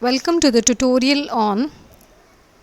Welcome to the tutorial on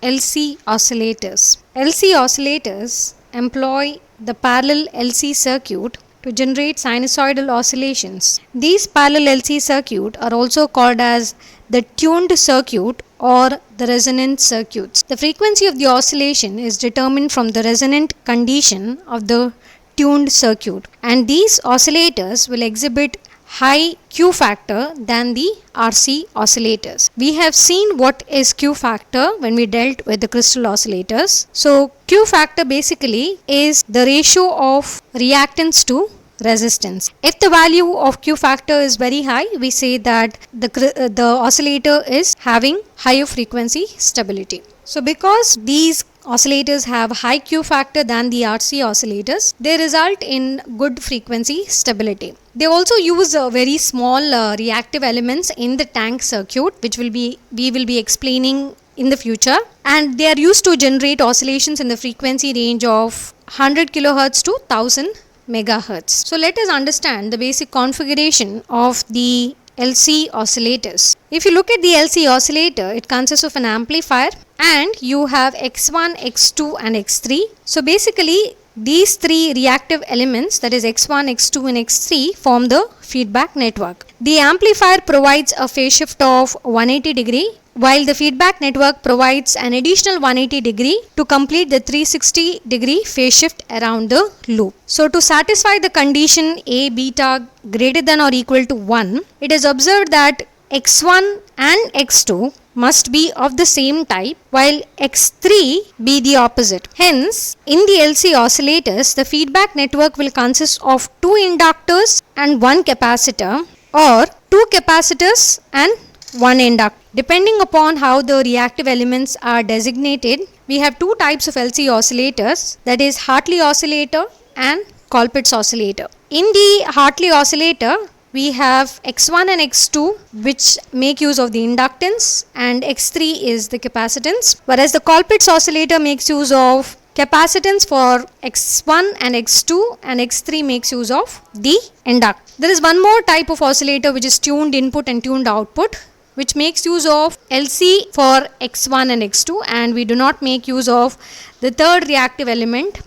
LC oscillators. LC oscillators employ the parallel LC circuit to generate sinusoidal oscillations. These parallel LC circuits are also called as the tuned circuit or the resonant circuits. The frequency of the oscillation is determined from the resonant condition of the tuned circuit, and these oscillators will exhibit high Q factor than the RC oscillators. We have seen what is Q factor when we dealt with the crystal oscillators. So Q factor basically is the ratio of reactance to resistance. If the value of Q factor is very high, we say that the oscillator is having higher frequency stability. So because these oscillators have high Q factor than the RC oscillators, they result in good frequency stability. They also use very small reactive elements in the tank circuit, which we will be explaining in the future, and they are used to generate oscillations in the frequency range of 100 kHz to 1000 megahertz. So let us understand the basic configuration of the LC oscillators. If you look at the LC oscillator, it consists of an amplifier and you have X1, X2 and X3. So basically these three reactive elements, that is X1, X2 and X3, form the feedback network. The amplifier provides a phase shift of 180 degree, while the feedback network provides an additional 180 degree to complete the 360 degree phase shift around the loop. So to satisfy the condition A beta greater than or equal to 1, it is observed that X1 and X2 must be of the same type, while X3 be the opposite. Hence, in the LC oscillators, the feedback network will consist of two inductors and one capacitor, or two capacitors and one inductor. Depending upon how the reactive elements are designated, we have two types of LC oscillators, that is Hartley oscillator and Colpitts oscillator. In the Hartley oscillator, we have X1 and X2 which make use of the inductance, and X3 is the capacitance, whereas the Colpitts oscillator makes use of capacitance for X1 and X2, and X3 makes use of the inductance. There is one more type of oscillator which is tuned input and tuned output, which makes use of LC for X1 and X2, and we do not make use of the third reactive element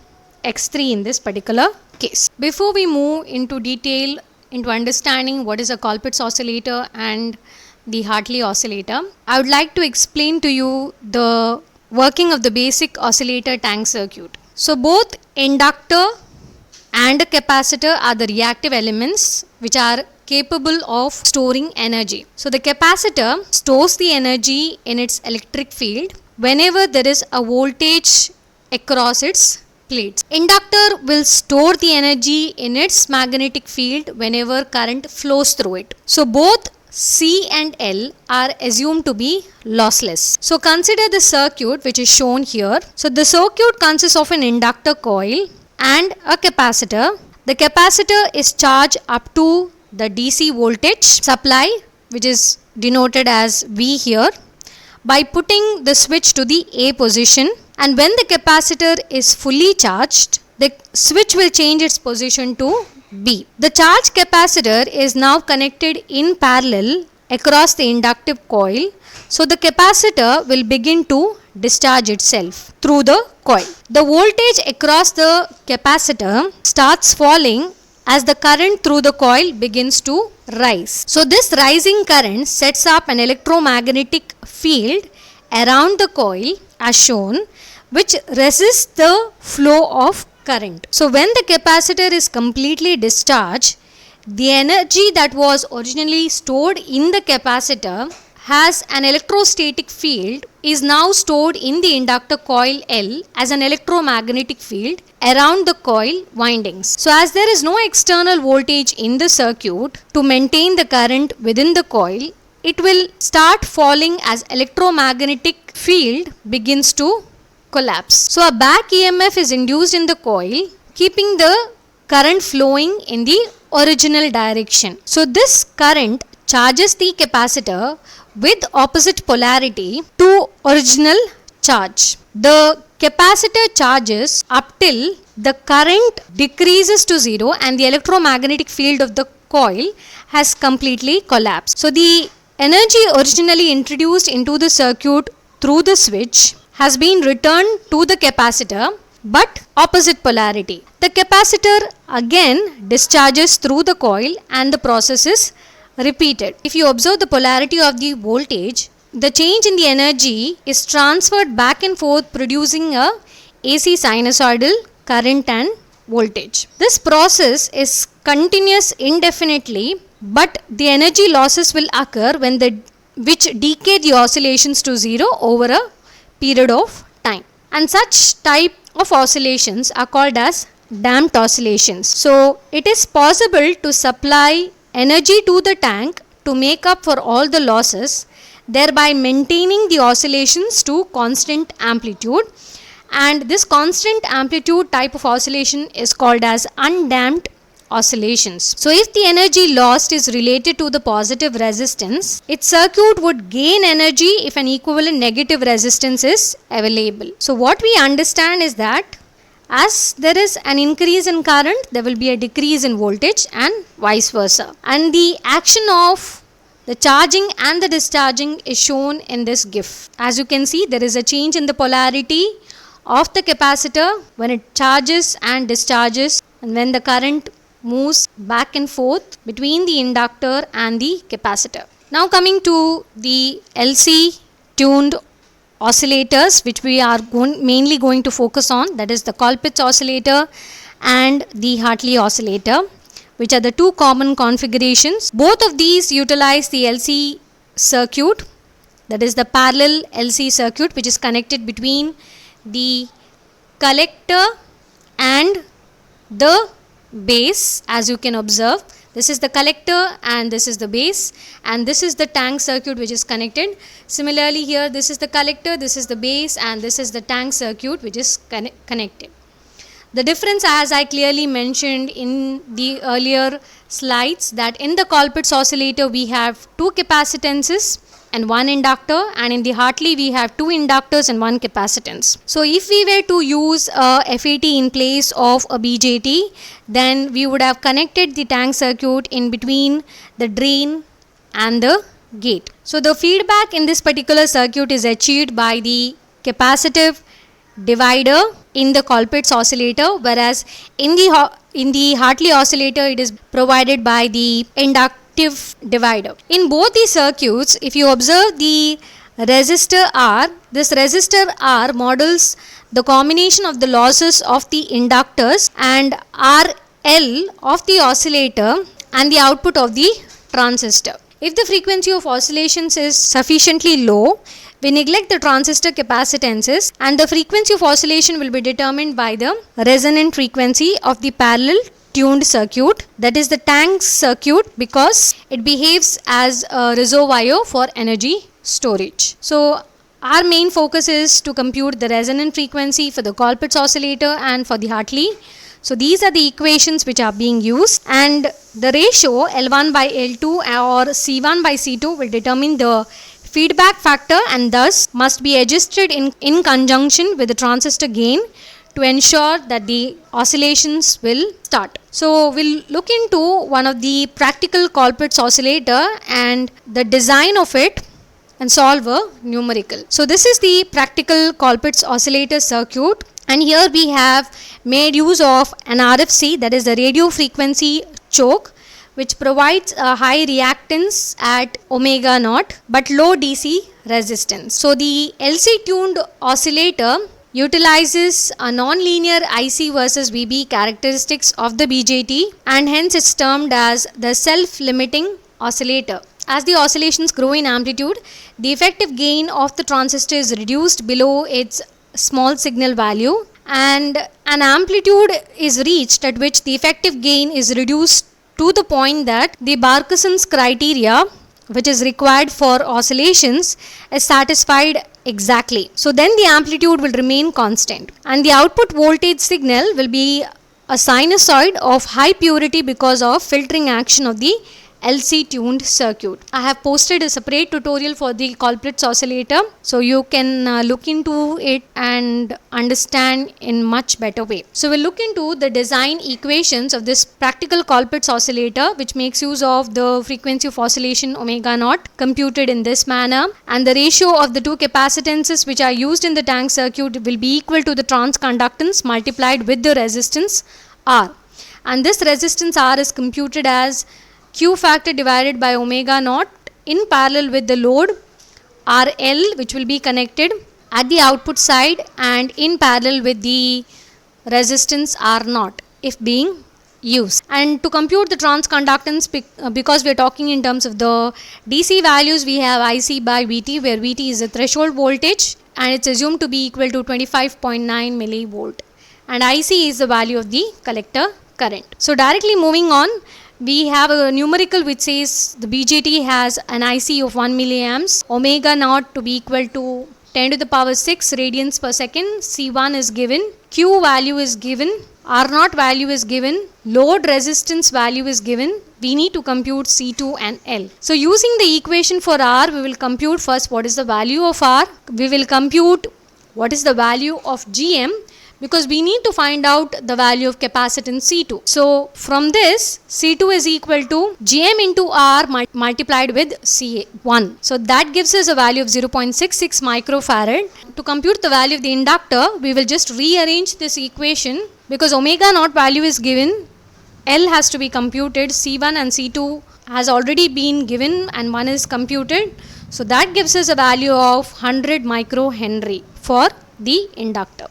X3 in this particular case. Before we move into detail into understanding what is a Colpitts oscillator and the Hartley oscillator, I would like to explain to you the working of the basic oscillator tank circuit. So both inductor and a capacitor are the reactive elements which are capable of storing energy. So the capacitor stores the energy in its electric field whenever there is a voltage across its plates. Inductor will store the energy in its magnetic field whenever current flows through it. So both C and L are assumed to be lossless. So consider the circuit which is shown here. So the circuit consists of an inductor coil and a capacitor. The capacitor is charged up to the DC voltage supply, which is denoted as V here, by putting the switch to the A position, and when the capacitor is fully charged, the switch will change its position to B. The charged capacitor is now connected in parallel across the inductive coil, so the capacitor will begin to discharge itself through the coil. The voltage across the capacitor starts falling as the current through the coil begins to rise. So this rising current sets up an electromagnetic field around the coil as shown, which resists the flow of current. So when the capacitor is completely discharged, the energy that was originally stored in the capacitor has an electrostatic field is now stored in the inductor coil L as an electromagnetic field around the coil windings. So as there is no external voltage in the circuit to maintain the current within the coil, it will start falling as electromagnetic field begins to collapse. So a back EMF is induced in the coil, keeping the current flowing in the original direction. So this current charges the capacitor with opposite polarity to original charge. The capacitor charges up till the current decreases to 0 and the electromagnetic field of the coil has completely collapsed. So the energy originally introduced into the circuit through the switch has been returned to the capacitor, but opposite polarity. The capacitor again discharges through the coil and the process is repeated. If you observe the polarity of the voltage, the change in the energy is transferred back and forth, producing a AC sinusoidal current and voltage. This process is continuous indefinitely, but the energy losses will occur which decay the oscillations to zero over a period of time. And such type of oscillations are called as damped oscillations. So it is possible to supply energy to the tank to make up for all the losses, thereby maintaining the oscillations to constant amplitude, and this constant amplitude type of oscillation is called as undamped oscillations. So if the energy lost is related to the positive resistance, its circuit would gain energy if an equivalent negative resistance is available. So what we understand is that as there is an increase in current, there will be a decrease in voltage and vice versa. And the action of the charging and the discharging is shown in this GIF. As you can see, there is a change in the polarity of the capacitor when it charges and discharges, and when the current moves back and forth between the inductor and the capacitor. Now coming to the LC tuned oscillators, which we are mainly going to focus on, that is the Colpitts oscillator and the Hartley oscillator, which are the two common configurations. Both of these utilize the LC circuit, that is the parallel LC circuit, which is connected between the collector and the base. As you can observe, this is the collector and this is the base, and this is the tank circuit which is connected. Similarly here, this is the collector, this is the base, and this is the tank circuit which is connected. The difference, as I clearly mentioned in the earlier slides, that in the Colpitts oscillator we have two capacitances and one inductor, and in the Hartley we have two inductors and one capacitance. So if we were to use a FET in place of a BJT, then we would have connected the tank circuit in between the drain and the gate. So the feedback in this particular circuit is achieved by the capacitive divider in the Colpitts oscillator, whereas in the Hartley oscillator it is provided by the inductive divider. In both these circuits, if you observe the resistor R, this resistor R models the combination of the losses of the inductors and RL of the oscillator and the output of the transistor. If the frequency of oscillations is sufficiently low, we neglect the transistor capacitances, and the frequency of oscillation will be determined by the resonant frequency of the parallel tuned circuit, that is the tank circuit, because it behaves as a reservoir for energy storage. So our main focus is to compute the resonant frequency for the Colpitts oscillator and for the Hartley. So these are the equations which are being used, and the ratio L1 by L2 or C1 by C2 will determine the feedback factor, and thus must be adjusted in conjunction with the transistor gain to ensure that the oscillations will start. So we'll look into one of the practical Colpitts oscillator and the design of it and solve a numerical. So this is the practical Colpitts oscillator circuit, and here we have made use of an RFC, that is the radio frequency choke, which provides a high reactance at omega naught but low DC resistance. So the LC tuned oscillator utilizes a non-linear IC versus VB characteristics of the BJT, and hence it's termed as the self-limiting oscillator. As the oscillations grow in amplitude, the effective gain of the transistor is reduced below its small signal value, and an amplitude is reached at which the effective gain is reduced to the point that the Barkhasen's criteria, which is required for oscillations, is satisfied exactly. So then the amplitude will remain constant, and the output voltage signal will be a sinusoid of high purity because of filtering action of the LC tuned circuit. I have posted a separate tutorial for the Colpitts oscillator, so you can look into it and understand in much better way. So we'll look into the design equations of this practical Colpitts oscillator, which makes use of the frequency of oscillation omega naught computed in this manner, and the ratio of the two capacitances which are used in the tank circuit will be equal to the transconductance multiplied with the resistance R, and this resistance R is computed as Q factor divided by omega naught in parallel with the load RL, which will be connected at the output side and in parallel with the resistance R naught if being used. And to compute the transconductance, because we are talking in terms of the DC values, we have IC by Vt, where Vt is the threshold voltage and it's assumed to be equal to 25.9 millivolt, and IC is the value of the collector current. So directly moving on, we have a numerical which says the BJT has an IC of 1 milliamps, omega naught to be equal to 10 to the power 6 radians per second, C1 is given, Q value is given, R naught value is given, load resistance value is given. We need to compute C2 and L. So using the equation for R, we will compute first what is the value of R, we will compute what is the value of GM, because we need to find out the value of capacitance C2. So from this, C2 is equal to GM into R multiplied with C1. So that gives us a value of 0.66 microfarad. To compute the value of the inductor, we will just rearrange this equation, because omega naught value is given, L has to be computed, C1 and C2 has already been given and one is computed. So that gives us a value of 100 microhenry for the inductor.